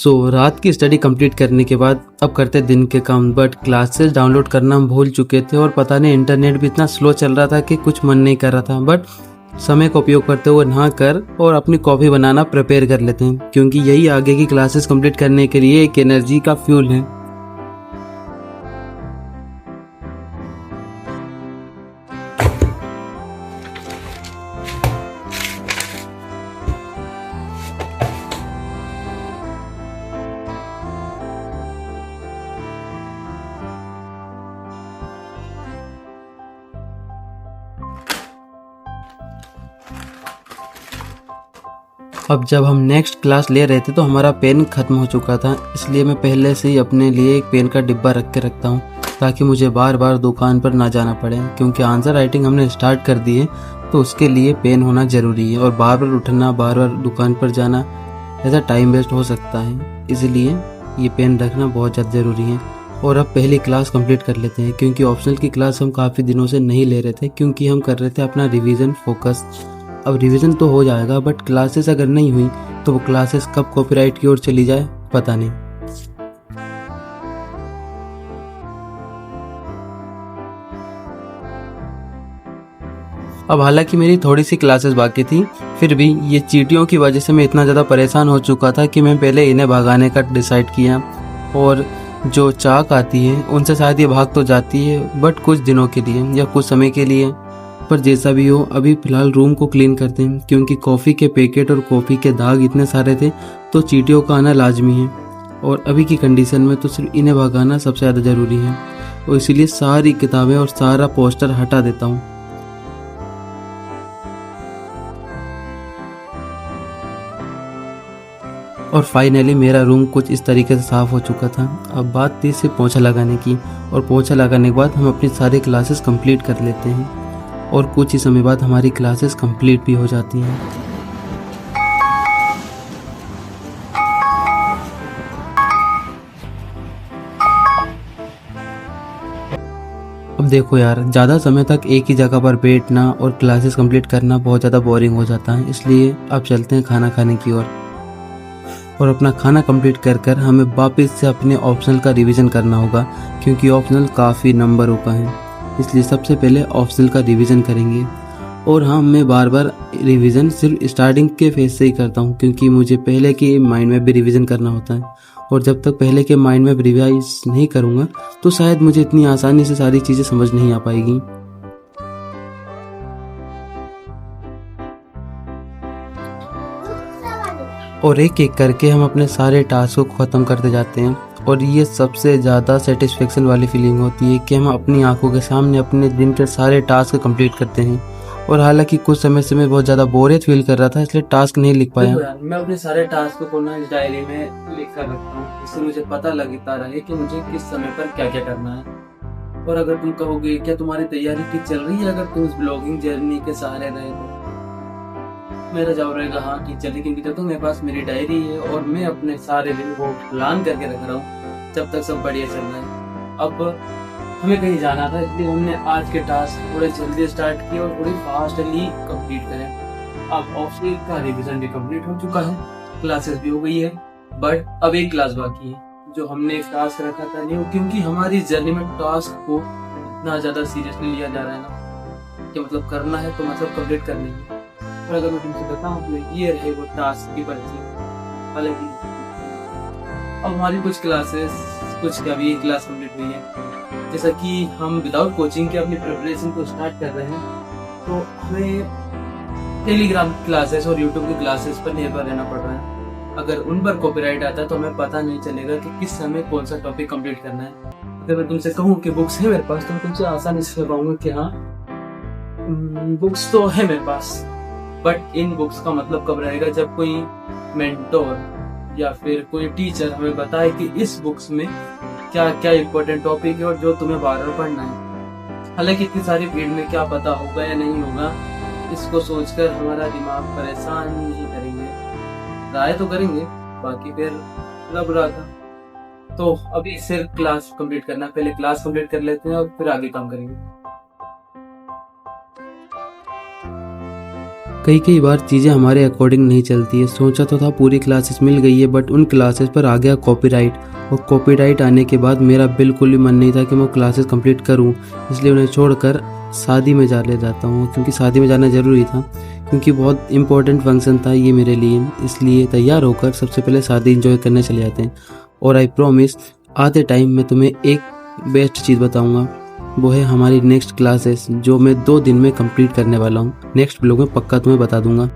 रात की study complete करने के बाद अब करते दिन के काम। बट क्लासेस डाउनलोड करना हम भूल चुके थे और पता नहीं इंटरनेट भी इतना स्लो चल रहा था कि कुछ मन नहीं कर रहा था। बट समय का उपयोग करते हुए नहा कर और अपनी कॉफ़ी बनाना प्रिपेयर कर लेते हैं, क्योंकि यही आगे की क्लासेस कंप्लीट करने के लिए एक एनर्जी का फ्यूल है। अब जब हम नेक्स्ट क्लास ले रहे थे तो हमारा पेन ख़त्म हो चुका था, इसलिए मैं पहले से ही अपने लिए एक पेन का डिब्बा रख के रखता हूँ ताकि मुझे बार बार दुकान पर ना जाना पड़े। क्योंकि आंसर राइटिंग हमने स्टार्ट कर दी है तो उसके लिए पेन होना ज़रूरी है, और बार बार उठना, बार बार दुकान पर जाना, ऐसा टाइम वेस्ट हो सकता है। इसलिए ये पेन रखना बहुत ज़्यादा ज़रूरी है। और अब पहली क्लास कंप्लीट कर लेते हैं, क्योंकि ऑप्शनल की क्लास हम काफ़ी दिनों से नहीं ले रहे थे, क्योंकि हम कर रहे थे अपना रिवीजन फोकस। अब रिवीजन तो हो जाएगा, बट क्लासेस अगर नहीं हुई तो वो क्लासेस कब कॉपीराइट की ओर चली जाए पता नहीं। अब हालांकि मेरी थोड़ी सी क्लासेस बाकी थी, फिर भी ये चींटियों की वजह से मैं इतना ज़्यादा परेशान हो चुका था कि मैं पहले इन्हें भगाने का डिसाइड किया। और जो चाक आती है उनसे शायद ये भाग तो जाती है, बट कुछ दिनों के लिए या कुछ समय के लिए। पर जैसा भी हो, अभी फ़िलहाल रूम को क्लीन करते हैं, क्योंकि कॉफ़ी के पैकेट और कॉफ़ी के दाग इतने सारे थे तो चींटियों का आना लाजमी है। और अभी की कंडीशन में तो सिर्फ इन्हें भगाना सबसे ज़्यादा ज़रूरी है, और इसीलिए सारी किताबें और सारा पोस्टर हटा देता हूँ। और फाइनली मेरा रूम कुछ इस तरीके से साफ़ हो चुका था। अब बात थी सिर्फ पोंछा लगाने की, और पोंछा लगाने के बाद हम अपनी सारी क्लासेस कंप्लीट कर लेते हैं, और कुछ ही समय बाद हमारी क्लासेस कंप्लीट भी हो जाती हैं। अब देखो यार, ज़्यादा समय तक एक ही जगह पर बैठना और क्लासेस कंप्लीट करना बहुत ज़्यादा बोरिंग हो जाता है, इसलिए अब चलते हैं खाना खाने की ओर। और अपना खाना कंप्लीट कर हमें वापस से अपने ऑप्शनल का रिवीजन करना होगा, क्योंकि ऑप्शनल काफ़ी नंबरों का है, इसलिए सबसे पहले ऑप्शनल का रिवीजन करेंगे। और हाँ, मैं बार बार रिवीजन सिर्फ स्टार्टिंग के फेज से ही करता हूँ, क्योंकि मुझे पहले के माइंड में भी रिवीजन करना होता है, और जब तक पहले के माइंड में रिवाइज नहीं करूँगा तो शायद मुझे इतनी आसानी से सारी चीज़ें समझ नहीं आ पाएगी। और एक एक करके हम अपने सारे टास्क को ख़त्म करते जाते हैं, और ये सबसे ज़्यादा सेटिस्फेक्शन वाली फीलिंग होती है कि हम अपनी आंखों के सामने अपने दिन के सारे टास्क कंप्लीट करते हैं। और हालांकि कुछ समय से मैं बहुत ज़्यादा बोरियत फील कर रहा था, इसलिए टास्क नहीं लिख पाया। यार, मैं अपने सारे टास्क को ना इस डायरी में लिख कर रखता हूँ, इससे मुझे पता लगता रहे कि मुझे किस समय पर क्या क्या करना है। और अगर तुम कहोगे क्या तुम्हारी तैयारी ठीक चल रही है, अगर तुम इस ब्लॉगिंग जर्नी के सहारे रहे तो मेरा जवाब रहेगा हाँ ठीक चल रही, क्योंकि जब तक मेरे पास मेरी डायरी है और मैं अपने सारे दिन को प्लान करके रख रहा हूँ, जब तक सब बढ़िया चल रहा है। अब हमें कहीं जाना था, इसलिए हमने आज के टास्क थोड़े जल्दी स्टार्ट किए और थोड़ी फास्टली कंप्लीट करें। अब ऑप्शनल का रिवीजन भी कंप्लीट हो चुका है, क्लासेस भी हो गई है, बट अब एक क्लास बाकी है जो हमने एक टास्क रखा था नहीं, क्योंकि हमारी जर्नी में टास्क को इतना ज़्यादा सीरियसली लिया जा रहा है ना कि मतलब करना है तो मतलब कंप्लीट करनी है। और अगर मैं तुमसे बताऊँ तो ये रहे वो टास्क की पर्ची। हालांकि अब हमारी कुछ क्लासेस, कुछ का भी क्लास कंप्लीट हुई है, जैसा कि हम विदाउट कोचिंग के अपनी प्रिपरेशन को स्टार्ट कर रहे हैं, तो हमें टेलीग्राम क्लासेस और यूट्यूब की क्लासेस पर निर्भर रहना पड़ रहा है। अगर उन पर कॉपीराइट आता है तो हमें पता नहीं चलेगा कि किस समय कौन सा टॉपिक कंप्लीट करना है। अगर मैं तुमसे कहूँ कि बुक्स है मेरे पास, तो मैं तुमसे आसानी से बताऊंगा कि हाँ बुक्स तो है मेरे पास, बट इन बुक्स का मतलब कब रहेगा जब कोई मेंटोर या फिर कोई टीचर हमें बताए कि इस बुक्स में क्या क्या इम्पोर्टेंट टॉपिक है और जो तुम्हें बार बार पढ़ना है। हालांकि इतनी सारी भीड़ में क्या पता होगा या नहीं होगा, इसको सोचकर हमारा दिमाग परेशान नहीं करेंगे, राय तो करेंगे, बाकी फिर रब राधा। तो अभी सिर्फ क्लास कंप्लीट करना, पहले क्लास कंप्लीट कर लेते हैं और फिर आगे काम करेंगे। कई कई बार चीज़ें हमारे अकॉर्डिंग नहीं चलती है। सोचा तो था पूरी क्लासेस मिल गई है, बट उन क्लासेस पर आ गया कॉपीराइट, और कॉपीराइट आने के बाद मेरा बिल्कुल भी मन नहीं था कि मैं क्लासेस कंप्लीट करूं, इसलिए उन्हें छोड़कर शादी में ले जाता हूं, क्योंकि शादी में जाना ज़रूरी था, क्योंकि बहुत इंपॉर्टेंट फंक्शन था ये मेरे लिए। इसलिए तैयार होकर सबसे पहले शादी इंजॉय करने चले जाते हैं। और आई प्रॉमिस आते टाइम मैं तुम्हें एक बेस्ट चीज़ बताऊंगा, वो है हमारी नेक्स्ट क्लासेस, जो मैं 2 दिन में कंप्लीट करने वाला हूँ। नेक्स्ट ब्लॉग में पक्का तुम्हें बता दूंगा।